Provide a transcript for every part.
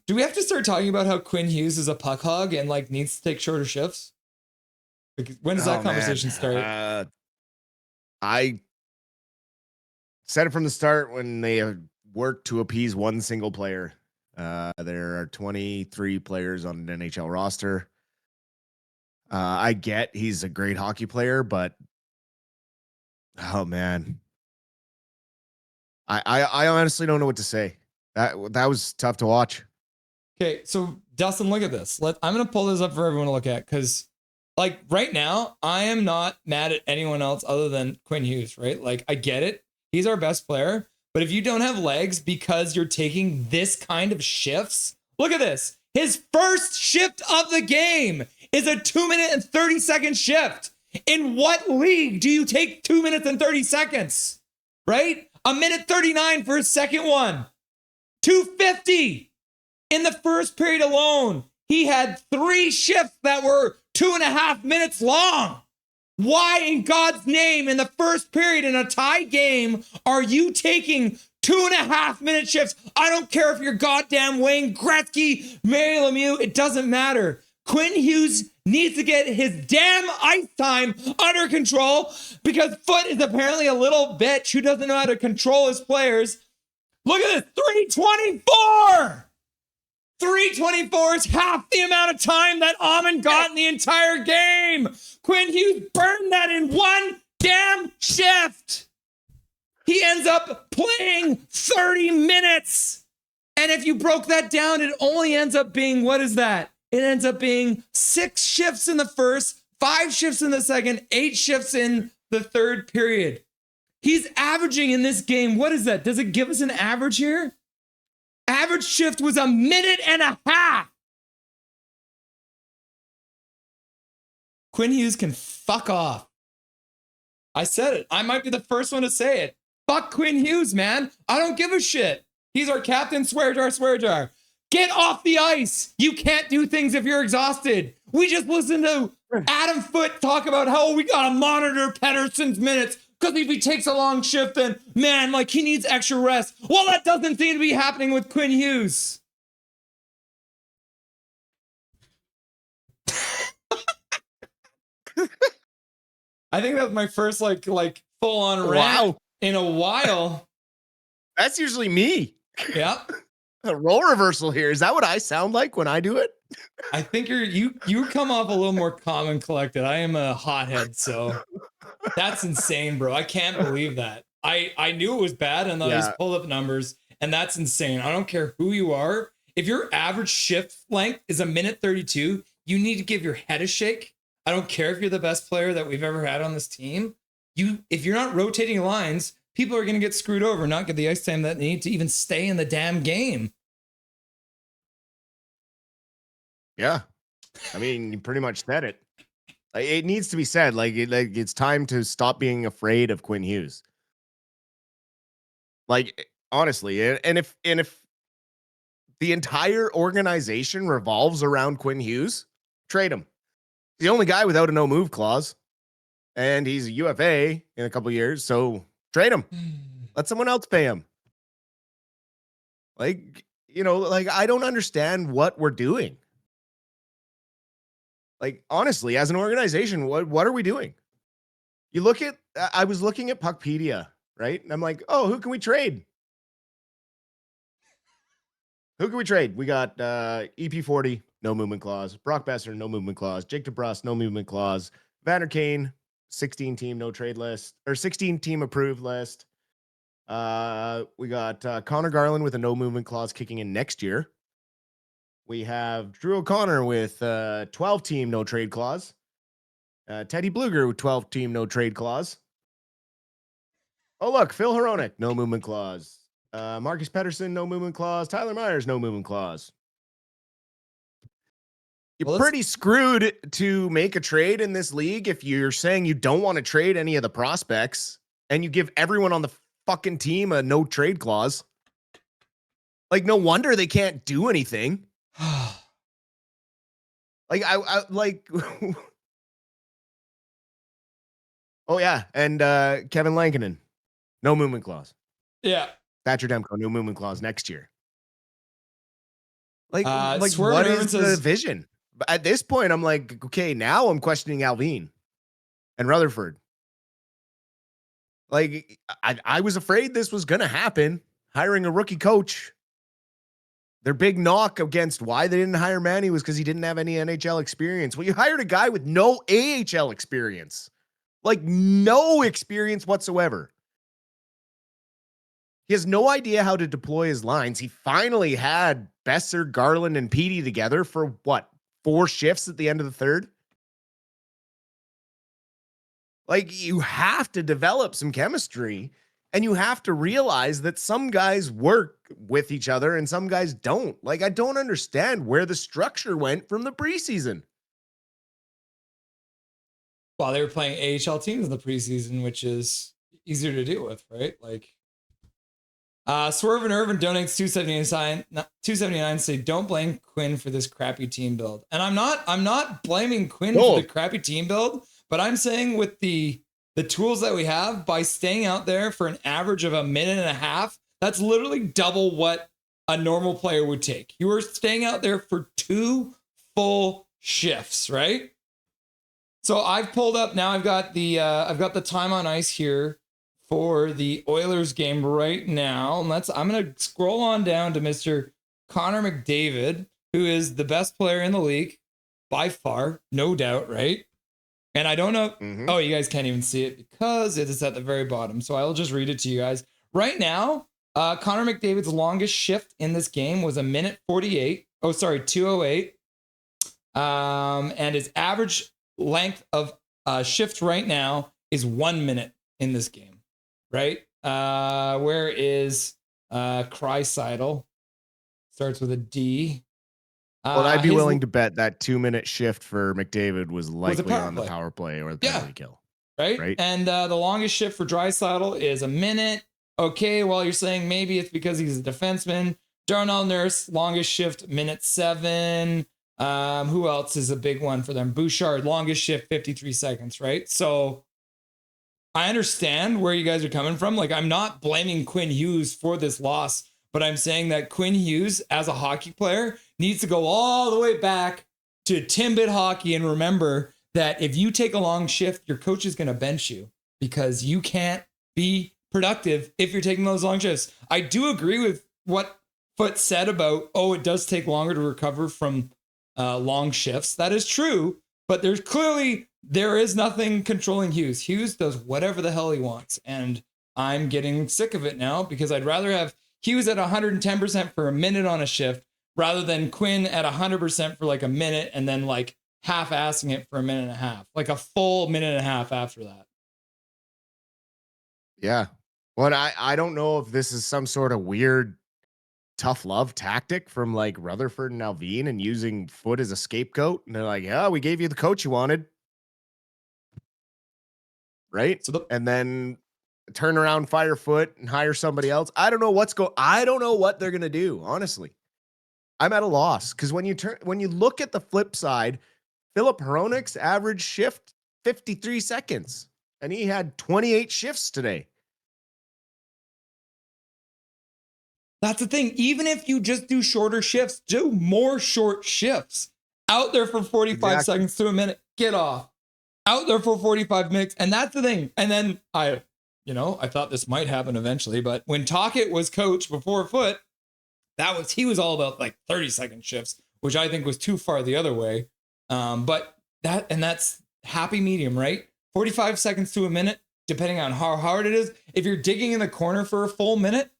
Do we have to start talking about how Quinn Hughes is a puck hog and like needs to take shorter shifts? Like, when does that conversation start? I said it from the start when they worked to appease one single player. There are 23 players on an NHL roster. I get he's a great hockey player, but oh man, I honestly don't know what to say. That was tough to watch. Okay, so Dustin, look at this. I'm gonna pull this up for everyone to look at because, like, right now, I am not mad at anyone else other than Quinn Hughes. Right? Like, I get it. He's our best player. But if you don't have legs because you're taking this kind of shifts, look at this. His first shift of the game is a 2 minute and 30 second shift. In what league do you take 2 minutes and 30 seconds? Right? A minute 39 for his second one. 250 in the first period alone. He had 3 shifts that were 2.5 minutes long. Why in God's name in the first period in a tie game are you taking 2.5 minute shifts? I don't care if you're goddamn Wayne Gretzky, Mary Lemieux, it doesn't matter. Quinn Hughes needs to get his damn ice time under control because Foote is apparently a little bitch who doesn't know how to control his players. Look at this, 324! 324 is half the amount of time that Amon got in the entire game. Quinn Hughes burned that in one damn shift. He ends up playing 30 minutes. And if you broke that down, it only ends up being, what is that? It ends up being 6 shifts in the first, 5 shifts in the second, 8 shifts in the third period. He's averaging in this game. What is that? Does it give us an average here? Average shift was 1.5 minutes. Quinn Hughes can fuck off. I said it. I might be the first one to say it. Fuck Quinn Hughes, man. I don't give a shit. He's our captain, swear jar. Get off the ice. You can't do things if you're exhausted. We just listened to Adam Foote talk about how we got to monitor Pettersson's minutes. Because if he takes a long shift, then, man, like, he needs extra rest. Well, that doesn't seem to be happening with Quinn Hughes. I think that was my first, like full-on rant in a while. That's usually me. Yeah. A role reversal here. Is that what I sound like when I do it? I think you come off a little more calm and collected. I am a hothead, so that's insane, bro. I can't believe that. I knew it was bad, and then I just pulled up numbers, and that's insane. I don't care who you are. If your average shift length is 1 minute 32, you need to give your head a shake. I don't care if you're the best player that we've ever had on this team. If you're not rotating lines, people are going to get screwed over, not get the ice time that they need to even stay in the damn game. Yeah. I mean, you pretty much said it. It needs to be said. It's time to stop being afraid of Quinn Hughes. Like, honestly, and if the entire organization revolves around Quinn Hughes, trade him. He's the only guy without a no move clause, and he's a UFA in a couple of years, so trade him. Let someone else pay him. I don't understand what we're doing. Like, honestly, as an organization, what are we doing? You look at, I was looking at Puckpedia, right? And I'm like, oh, who can we trade? Who can we trade? We got EP40, no movement clause. Brock Besser, no movement clause. Jake DeBrus, no movement clause. Vander Kane, 16 team no trade list, or 16 team approved list. We got Connor Garland with a no movement clause kicking in next year. We have Drew O'Connor with 12 team no trade clause. Teddy Bluger with 12 team no trade clause. Oh, look, Phil Hronek, no movement clause. Marcus Pettersson, no movement clause. Tyler Myers, no movement clause. You're pretty screwed to make a trade in this league if you're saying you don't want to trade any of the prospects and you give everyone on the fucking team a no trade clause. Like, no wonder they can't do anything. Like, I like. Oh, yeah. And Kevin Lankinen, no movement clause. Yeah. Thatcher Demko, no movement clause next year. Like Swerve what Irvin is the says, vision? At this point, I'm like, okay, now I'm questioning Alvin and Rutherford. Like, I was afraid this was going to happen, hiring a rookie coach. Their big knock against why they didn't hire Manny was because he didn't have any NHL experience. Well, you hired a guy with no AHL experience, like no experience whatsoever. He has no idea how to deploy his lines. He finally had Besser, Garland, and Petey together for what, 4 shifts at the end of the third? Like, you have to develop some chemistry, and you have to realize that some guys work with each other and some guys don't. Like, I don't understand where the structure went from the preseason. well, they were playing AHL teams in the preseason, which is easier to deal with, right? Like, Swerve and Irvin donates 279 say don't blame Quinn for this crappy team build. And I'm not blaming Quinn for the crappy team build, but I'm saying with the tools that we have, by staying out there for an average of a minute and a half, that's literally double what a normal player would take. You were staying out there for 2 full shifts, right? So I've pulled up now. I've got the time on ice here for the Oilers game right now. And I'm going to scroll on down to Mr. Connor McDavid, who is the best player in the league by far, no doubt, right? And I don't know. Mm-hmm. Oh, you guys can't even see it because it is at the very bottom. So I'll just read it to you guys. Right now, Connor McDavid's longest shift in this game was 2:08. And his average length of shift right now is 1 minute in this game. Right? Where is Crysidle? Starts with a D. Well, I'd be willing to bet that 2-minute shift for McDavid was likely on the power play or the penalty kill. Right? And the longest shift for Draisaitl is 1 minute. Okay, well, you're saying maybe it's because he's a defenseman. Darnell Nurse, longest shift, 1:07. Who else is a big one for them? Bouchard, longest shift, 53 seconds, right? So I understand where you guys are coming from. Like, I'm not blaming Quinn Hughes for this loss, but I'm saying that Quinn Hughes, as a hockey player, needs to go all the way back to Timbit hockey and remember that if you take a long shift, your coach is going to bench you because you can't be productive if you're taking those long shifts. I do agree with what Foote said about, it does take longer to recover from long shifts. That is true, but there is nothing controlling Hughes. Hughes does whatever the hell he wants. And I'm getting sick of it now because I'd rather have Hughes at 110% for a minute on a shift rather than Quinn at 100% for like a minute and then like half-assing it for a minute and a half, like a full minute and a half after that. Yeah. Well, I don't know if this is some sort of weird tough love tactic from like Rutherford and Alvin and using Foote as a scapegoat. And they're like, yeah, we gave you the coach you wanted. Right. And then turn around, fire Foote and hire somebody else. I don't know I don't know what they're going to do. Honestly, I'm at a loss. Cause when you look at the flip side, Philip Hronek's average shift, 53 seconds, and he had 28 shifts today. That's the thing. Even if you just do shorter shifts, do more short shifts. Out there for 45 seconds to a minute, get off. Out there for 45 minutes. And that's the thing. And then I thought this might happen eventually, but when Tocchet was coach before Foote, he was all about like 30-second shifts, which I think was too far the other way. But that's happy medium, right? 45 seconds to a minute, depending on how hard it is. If you're digging in the corner for a full minute,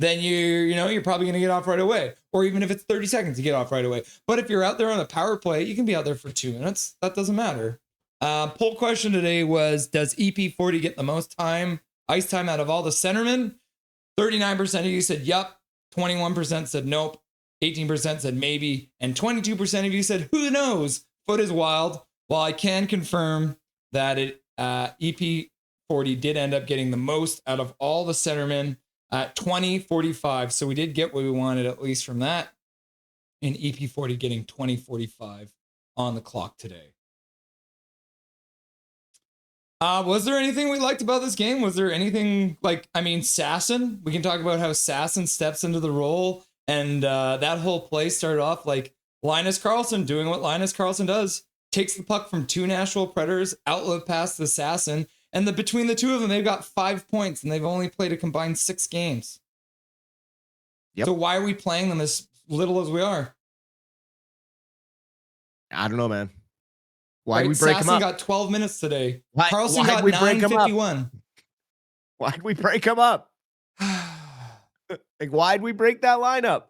then you're probably going to get off right away. Or even if it's 30 seconds, you get off right away. But if you're out there on the power play, you can be out there for 2 minutes. That doesn't matter. Poll question today was, does EP40 get the most ice time out of all the centermen? 39% of you said yup. 21% said nope. 18% said maybe. And 22% of you said, who knows? Foote is wild. Well, I can confirm that EP40 did end up getting the most out of all the centermen at 20:45. So we did get what we wanted, at least from that. And EP40 getting 20:45 on the clock today. Was there anything we liked about this game? Was there anything Sasson? We can talk about how Sasson steps into the role And that whole play started off like Linus Karlsson doing what Linus Karlsson does. Takes the puck from 2 Nashville Predators, outlet pass the Assassin, and between the two of them, they've got 5 points, and they've only played a combined 6 games. Yep. So why are we playing them as little as we are? I don't know, man. Why did we break them Assassin up? got 12 minutes today. Why Karlsson got 9:51. Why'd we break them up? Like, why'd we break that lineup?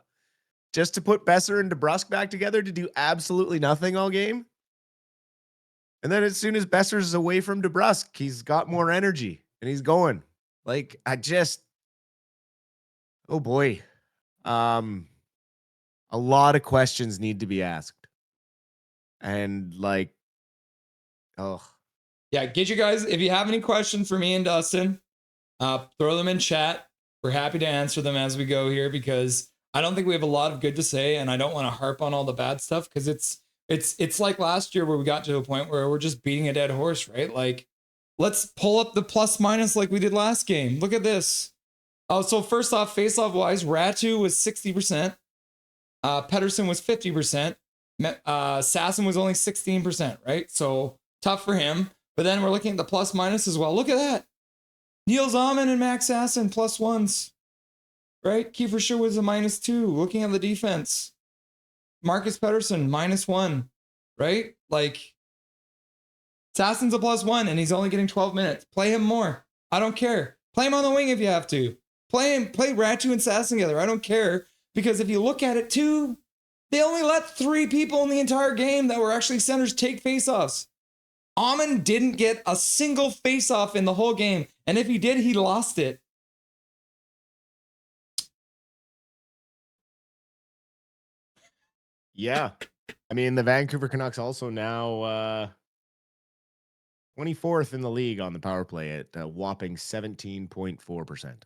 Just to put Besser and DeBrusk back together to do absolutely nothing all game? And then as soon as Besser's away from DeBrusk, he's got more energy and he's going. Like, oh boy. A lot of questions need to be asked. And like, oh. Yeah, get you guys, if you have any questions for me and Dustin, throw them in chat. We're happy to answer them as we go here, because I don't think we have a lot of good to say, and I don't want to harp on all the bad stuff, because it's like last year where we got to a point where we're just beating a dead horse, right? Like, let's pull up the plus minus like we did last game. Look at this. Oh, so first off, face-off wise, Ratu was 60%. Pettersson was 50%. Sasson was only 16%, right? So tough for him. But then we're looking at the plus minus as well. Look at that. Neil Zaman and Max Sasson plus ones, right? Kiefer Sher was a -2. Looking at the defense, Marcus Pettersson -1, right? Like, Sasson's a +1 and he's only getting 12 minutes. Play him more. I don't care. Play him on the wing if you have to. Play Ratu and Sasson together. I don't care, because if you look at it too, they only let 3 people in the entire game that were actually centers take faceoffs. Amon didn't get a single faceoff in the whole game, and if he did, he lost it. Yeah. I mean, the Vancouver Canucks also now 24th in the league on the power play at a whopping 17.4%.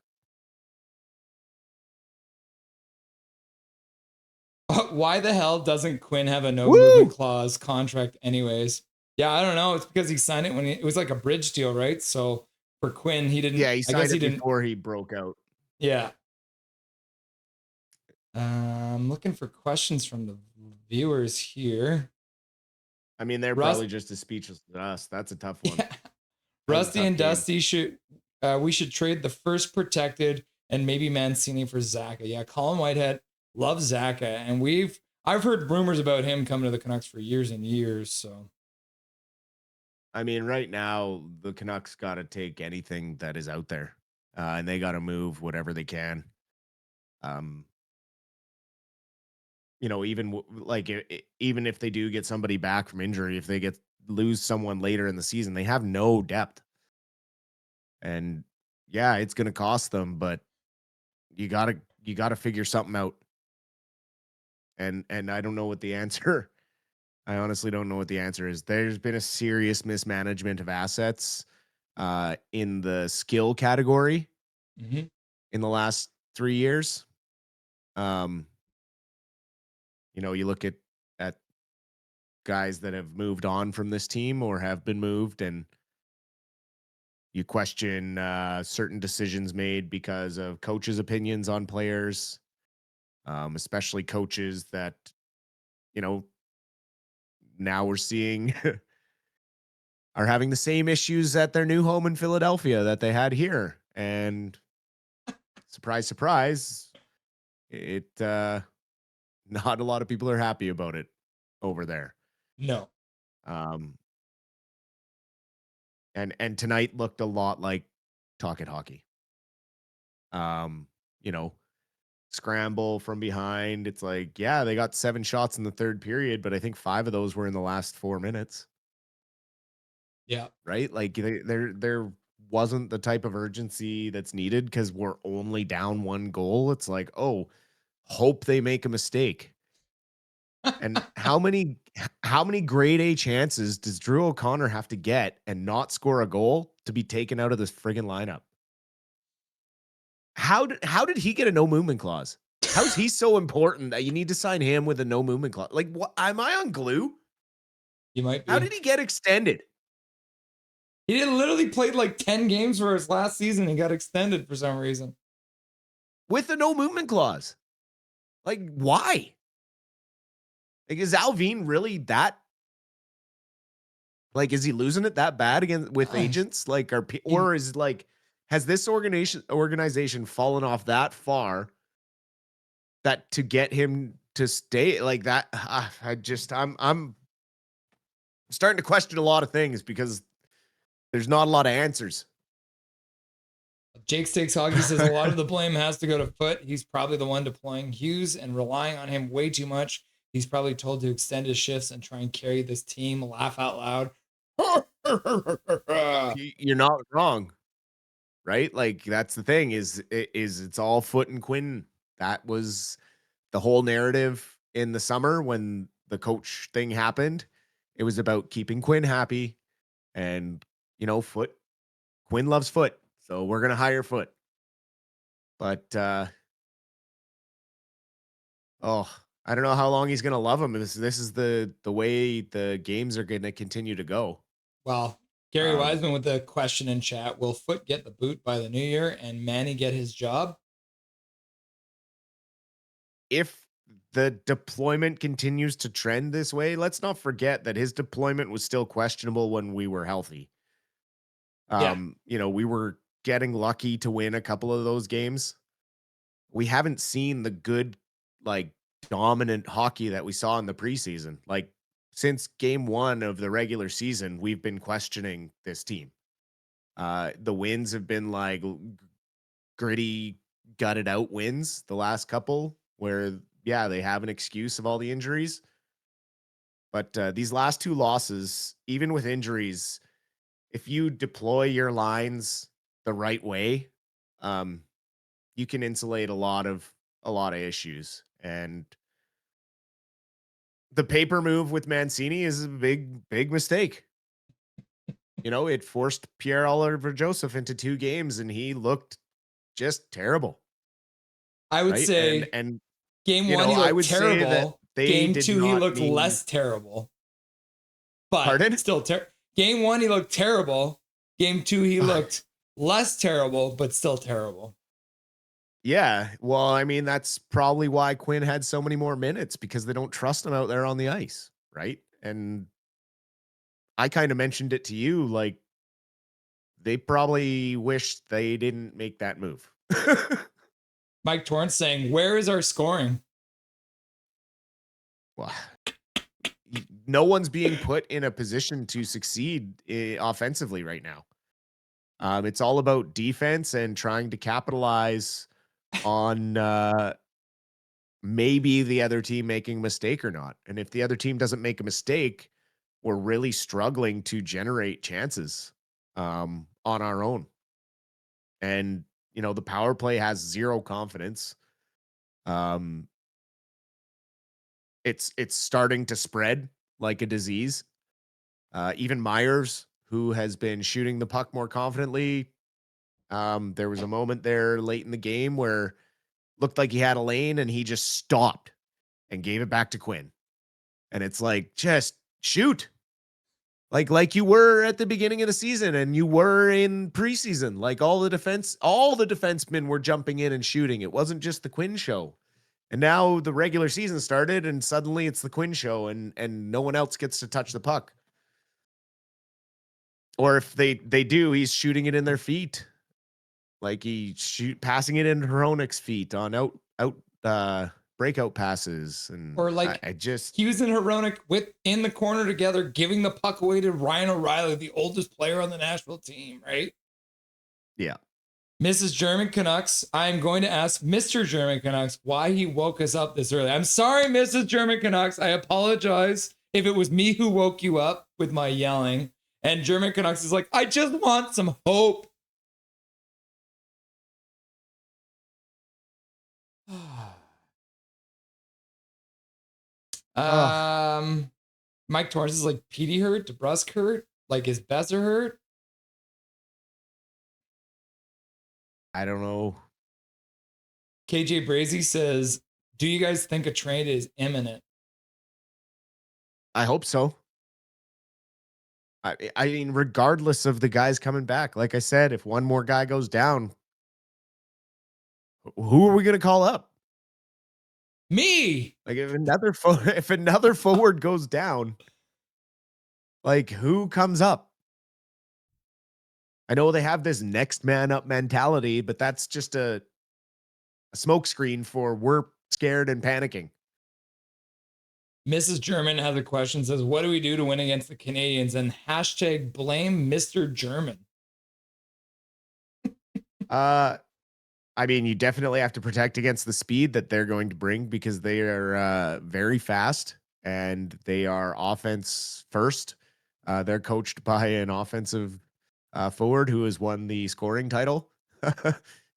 Why the hell doesn't Quinn have a no movement clause contract anyways? Yeah, I don't know. It's because he signed it when it was like a bridge deal, right? So for Quinn, he didn't. Yeah, he signed it didn't before he broke out. Yeah. I'm looking for questions from the viewers here. I mean, they're probably just as speechless as us. That's a tough one. Yeah. Rusty and game. Dusty we should trade the first protected and maybe Mancini for Zaka. Yeah, Colin Whitehead loves Zaka, and I've heard rumors about him coming to the Canucks for years and years. So, I mean, right now the Canucks got to take anything that is out there, and they got to move whatever they can. You know, even even if they do get somebody back from injury, if they lose someone later in the season, they have no depth. And yeah, it's going to cost them, but you got to figure something out. And I don't know what the answer. I honestly don't know what the answer is. There's been a serious mismanagement of assets in the skill category in the last 3 years. You know, you look at guys that have moved on from this team or have been moved, and you question certain decisions made because of coaches' opinions on players, especially coaches that, you know, now we're seeing are having the same issues at their new home in Philadelphia that they had here. And surprise, surprise, not a lot of people are happy about it over there. No. And tonight looked a lot like Talk It Hockey. You know, scramble from behind. It's like, yeah, they got 7 shots in the third period, but I think 5 of those were in the last 4 minutes. Yeah. Right? Like there wasn't the type of urgency that's needed because we're only down 1 goal. It's like, oh, hope they make a mistake. And how many grade A chances does Drew O'Connor have to get and not score a goal to be taken out of this friggin' lineup? How did he get a no movement clause? How's he so important that you need to sign him with a no movement clause? Like, what? Am I on glue? You might be. How did he get extended? He literally played like 10 games for his last season and got extended for some reason. With a no movement clause. Like, why? Like, is Alvin really that? Like, is he losing it that bad again with agents? Like, or is like, has this organization fallen off that far that to get him to stay like that? I'm starting to question a lot of things because there's not a lot of answers. Jake Stakes Hockey says a lot of the blame has to go to Foot. He's probably the one deploying Hughes and relying on him way too much. He's probably told to extend his shifts and try and carry this team. Laugh out loud. You're not wrong, right? Like, that's the thing is it's all Foot and Quinn. That was the whole narrative in the summer when the coach thing happened. It was about keeping Quinn happy, and Quinn loves Foot, so we're gonna hire Foot. But I don't know how long he's gonna love him. This is the way the games are gonna continue to go. Well, Gary Wiseman with the question in chat: will Foot get the boot by the new year and Manny get his job? If the deployment continues to trend this way, let's not forget that his deployment was still questionable when we were healthy. We were getting lucky to win a couple of those games. We haven't seen the good, like, dominant hockey that we saw in the preseason. Like, since game 1 of the regular season, we've been questioning this team. The wins have been like gritty, gutted out wins the last couple where, yeah, they have an excuse of all the injuries. But these last 2 losses, even with injuries, if you deploy your lines the right way, you can insulate a lot of issues. And the paper move with Mancini is a big mistake. It forced Pierre-Olivier Joseph into 2 games, and he looked just terrible. I would say, and game 1 he looked terrible. Game 2 he looked less terrible. But pardon? Still game 1 he looked terrible. Game 2 he looked less terrible, but still terrible. Yeah, well, I mean, that's probably why Quinn had so many more minutes, because they don't trust him out there on the ice, right? And I kind of mentioned it to you, like, they probably wish they didn't make that move. Mike Torrance saying, where is our scoring? Well, no one's being put in a position to succeed offensively right now. It's all about defense and trying to capitalize on maybe the other team making a mistake or not. And if the other team doesn't make a mistake, we're really struggling to generate chances on our own. And, the power play has zero confidence. It's starting to spread like a disease. Even Myers, who has been shooting the puck more confidently, there was a moment there late in the game where looked like he had a lane and he just stopped and gave it back to Quinn. And it's like, just shoot. Like you were at the beginning of the season and you were in preseason. Like, all the defensemen were jumping in and shooting. It wasn't just the Quinn show. And now the regular season started and suddenly it's the Quinn show and no one else gets to touch the puck. Or if they do, he's shooting it in their feet. Like, passing it into Hronek's feet on out breakout passes. And or like Hughes and Hronek in the corner together, giving the puck away to Ryan O'Reilly, the oldest player on the Nashville team, right? Yeah. Mrs. German Canucks, I'm going to ask Mr. German Canucks why he woke us up this early. I'm sorry, Mrs. German Canucks. I apologize if it was me who woke you up with my yelling. And German Canucks is like, I just want some hope. Mike Torrance is like, Petey hurt, DeBrusque hurt, like, is Besser hurt? I don't know. KJ Brazy says, do you guys think a trade is imminent? I hope so. I mean, regardless of the guys coming back, like I said, if one more guy goes down, who are we going to call up? Me. Like if another forward goes down, like who comes up? I know they have this next man up mentality, but that's just a smokescreen for we're scared and panicking. Mrs. German has a question, says, what do we do to win against the Canadians? And hashtag blame Mr. German. I mean, you definitely have to protect against the speed that they're going to bring because they are very fast and they are offense first. They're coached by an offensive forward who has won the scoring title.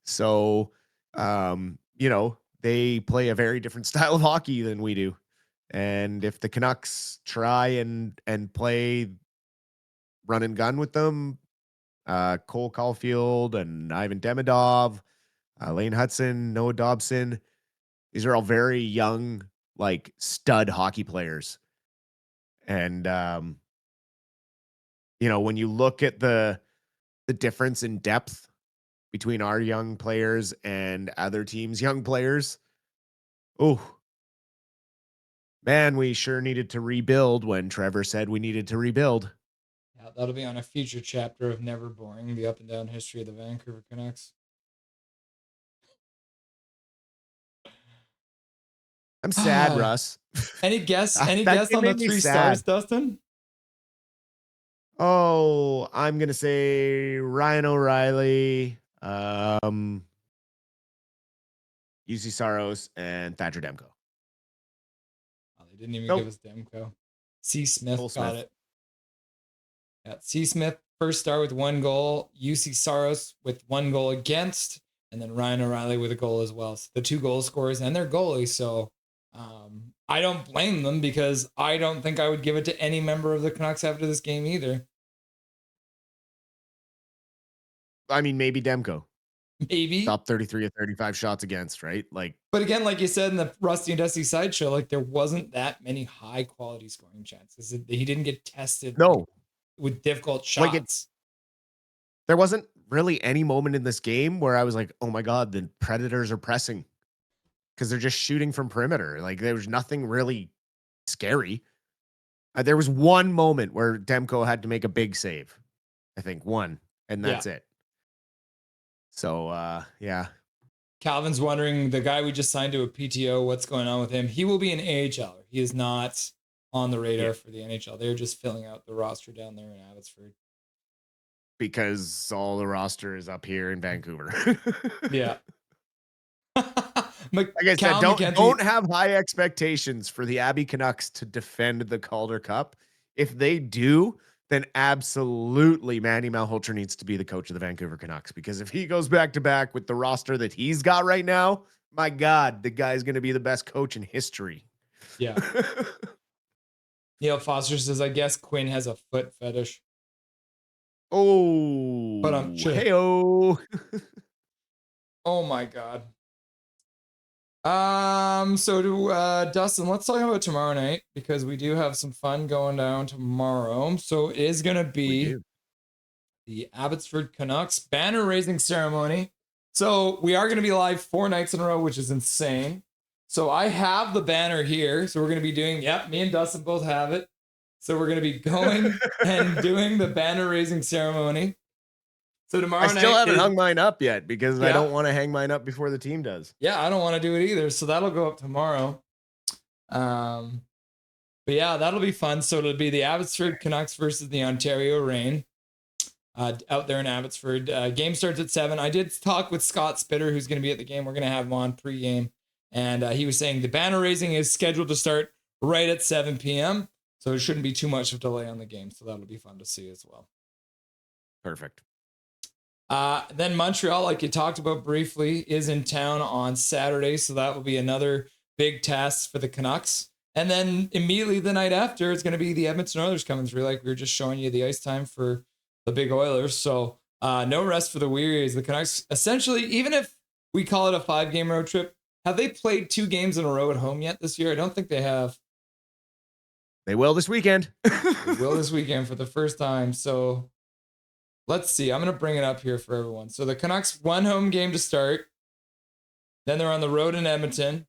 So, they play a very different style of hockey than we do. And if the Canucks try and play run and gun with them, Cole Caulfield and Ivan Demidov, Lane Hudson, Noah Dobson. These are all very young, like stud hockey players. And, when you look at the difference in depth between our young players and other teams' young players, oh, man, we sure needed to rebuild when Trevor said we needed to rebuild. Yeah, that'll be on a future chapter of Never Boring, the up and down history of the Vancouver Canucks. I'm sad, Russ. Any guess on the 3 stars, Dustin? Oh, I'm gonna say Ryan O'Reilly, UC Saros, and Thatcher Demko. Oh, they didn't even give us Demko. C. Smith got it. Yeah, C. Smith first star with 1 goal, UC Saros with 1 goal against, and then Ryan O'Reilly with a goal as well. So the 2 goal scorers and their goalie. So I don't blame them because I don't think I would give it to any member of the Canucks after this game either. I mean, maybe Demko. Maybe. Top 33 of 35 shots against, right? Like, but again, like you said in the Rusty and Dusty sideshow, like there wasn't that many high quality scoring chances. He didn't get tested with difficult shots. There wasn't really any moment in this game where I was like, oh my God, the Predators are pressing because they're just shooting from perimeter. Like there was nothing really scary. There was one moment where Demko had to make a big save. I think one, and that's it. So, yeah. Calvin's wondering, the guy we just signed to a PTO, what's going on with him? He will be an AHL. He is not on the radar for the NHL. They're just filling out the roster down there in Abbotsford. Because all the roster is up here in Vancouver. Yeah. Like I said, don't have high expectations for the Abbey Canucks to defend the Calder Cup. If they do, then absolutely Manny Malhotra needs to be the coach of the Vancouver Canucks, because if he goes back to back with the roster that he's got right now, my God, the guy's going to be the best coach in history. Yeah. Neil Foster says, I guess Quinn has a foot fetish. Oh, but hey-oh. Oh my God. So Dustin, let's talk about tomorrow night, because we do have some fun going down tomorrow. So it is going to be the Abbotsford Canucks banner raising ceremony. So we are going to be live 4 nights in a row, which is insane. So I have the banner here. So we're going to be doing, me and Dustin both have it. So we're going to be going and doing the banner raising ceremony. So tomorrow night, I still haven't hung mine up yet because I don't want to hang mine up before the team does. Yeah, I don't want to do it either. So that'll go up tomorrow. But yeah, that'll be fun. So it'll be the Abbotsford Canucks versus the Ontario Reign out there in Abbotsford. Game starts at 7. I did talk with Scott Spitter, who's going to be at the game. We're going to have him on pregame. And he was saying the banner raising is scheduled to start right at 7 p.m. So it shouldn't be too much of a delay on the game. So that'll be fun to see as well. Perfect. Then Montreal, like you talked about briefly, is in town on Saturday. So that will be another big test for the Canucks. And then immediately the night after, it's going to be the Edmonton Oilers coming through. Like we were just showing you the ice time for the big Oilers. So no rest for the weary as the Canucks essentially, even if we call it a 5-game road trip, have they played 2 games in a row at home yet this year? I don't think they have. They will this weekend. They will this weekend for the first time. So let's see. I'm going to bring it up here for everyone. So the Canucks 1 home game to start. Then they're on the road in Edmonton.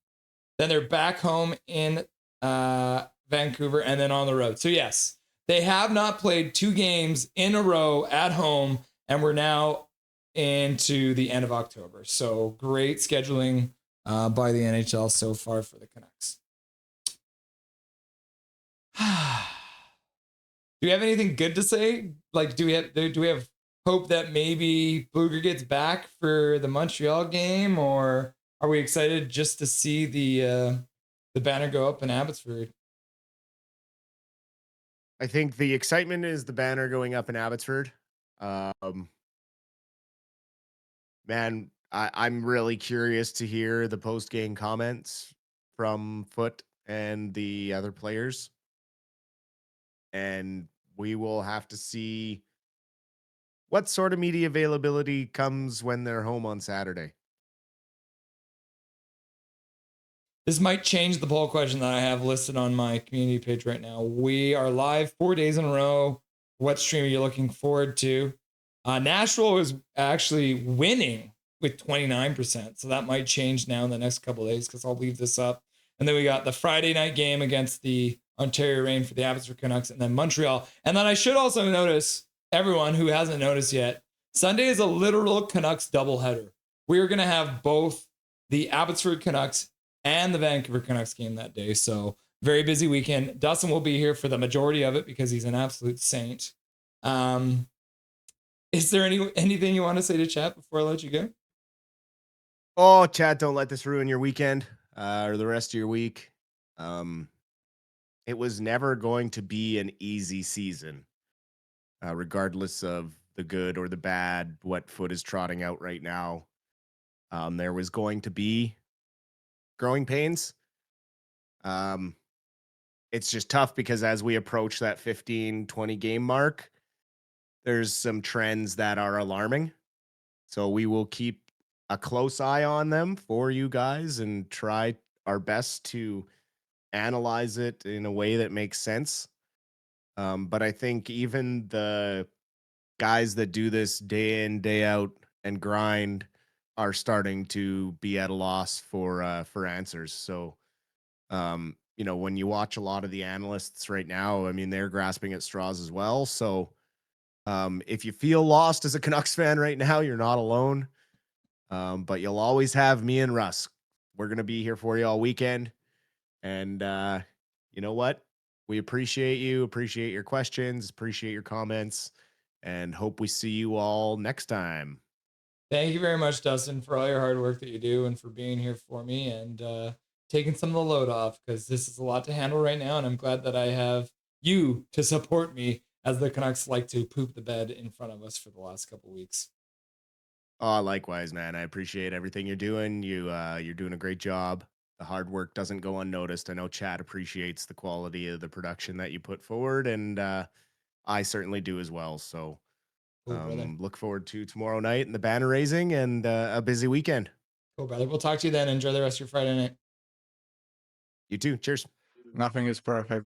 Then they're back home in Vancouver and then on the road. So yes, they have not played 2 games in a row at home, and we're now into the end of October. So great scheduling by the NHL so far for the Canucks. Do we have anything good to say? Like, do we have hope that maybe Bluger gets back for the Montreal game, or are we excited just to see the banner go up in Abbotsford? I think the excitement is the banner going up in Abbotsford. Man, I'm really curious to hear the post-game comments from Foot and the other players. And we will have to see what sort of media availability comes when they're home on Saturday. This might change the poll question that I have listed on my community page right now. We are live 4 days in a row. What stream are you looking forward to? Nashville is actually winning with 29%. So that might change now in the next couple of days because I'll leave this up. And then we got the Friday night game against the Ontario Reign for the Abbotsford Canucks, and then Montreal. And then I should also notice, everyone who hasn't noticed yet, Sunday is a literal Canucks doubleheader. We are going to have both the Abbotsford Canucks and the Vancouver Canucks game that day. So very busy weekend. Dustin will be here for the majority of it because he's an absolute saint. Is there anything you want to say to chat before I let you go? Oh, chat, don't let this ruin your weekend or the rest of your week. It was never going to be an easy season, regardless of the good or the bad, what Foot is trotting out right now. There was going to be growing pains. It's just tough because as we approach that 15-20 game mark, there's some trends that are alarming. So we will keep a close eye on them for you guys and try our best to analyze it in a way that makes sense. But I think even the guys that do this day in, day out and grind are starting to be at a loss for answers. So, when you watch a lot of the analysts right now, I mean, they're grasping at straws as well. So, if you feel lost as a Canucks fan right now, you're not alone. But you'll always have me and Russ. We're going to be here for you all weekend. And you know what? We appreciate you, appreciate your questions, appreciate your comments, and hope we see you all next time. Thank you very much, Dustin, for all your hard work that you do and for being here for me and taking some of the load off, because this is a lot to handle right now. And I'm glad that I have you to support me as the Canucks like to poop the bed in front of us for the last couple of weeks. Oh, likewise, man. I appreciate everything you're doing. You're doing a great job. The hard work doesn't go unnoticed. I know Chad appreciates the quality of the production that you put forward, and I certainly do as well. So Cool, look forward to tomorrow night and the banner raising and a busy weekend. Cool, brother. We'll talk to you then. Enjoy the rest of your Friday night. You too. Cheers. Nothing is perfect.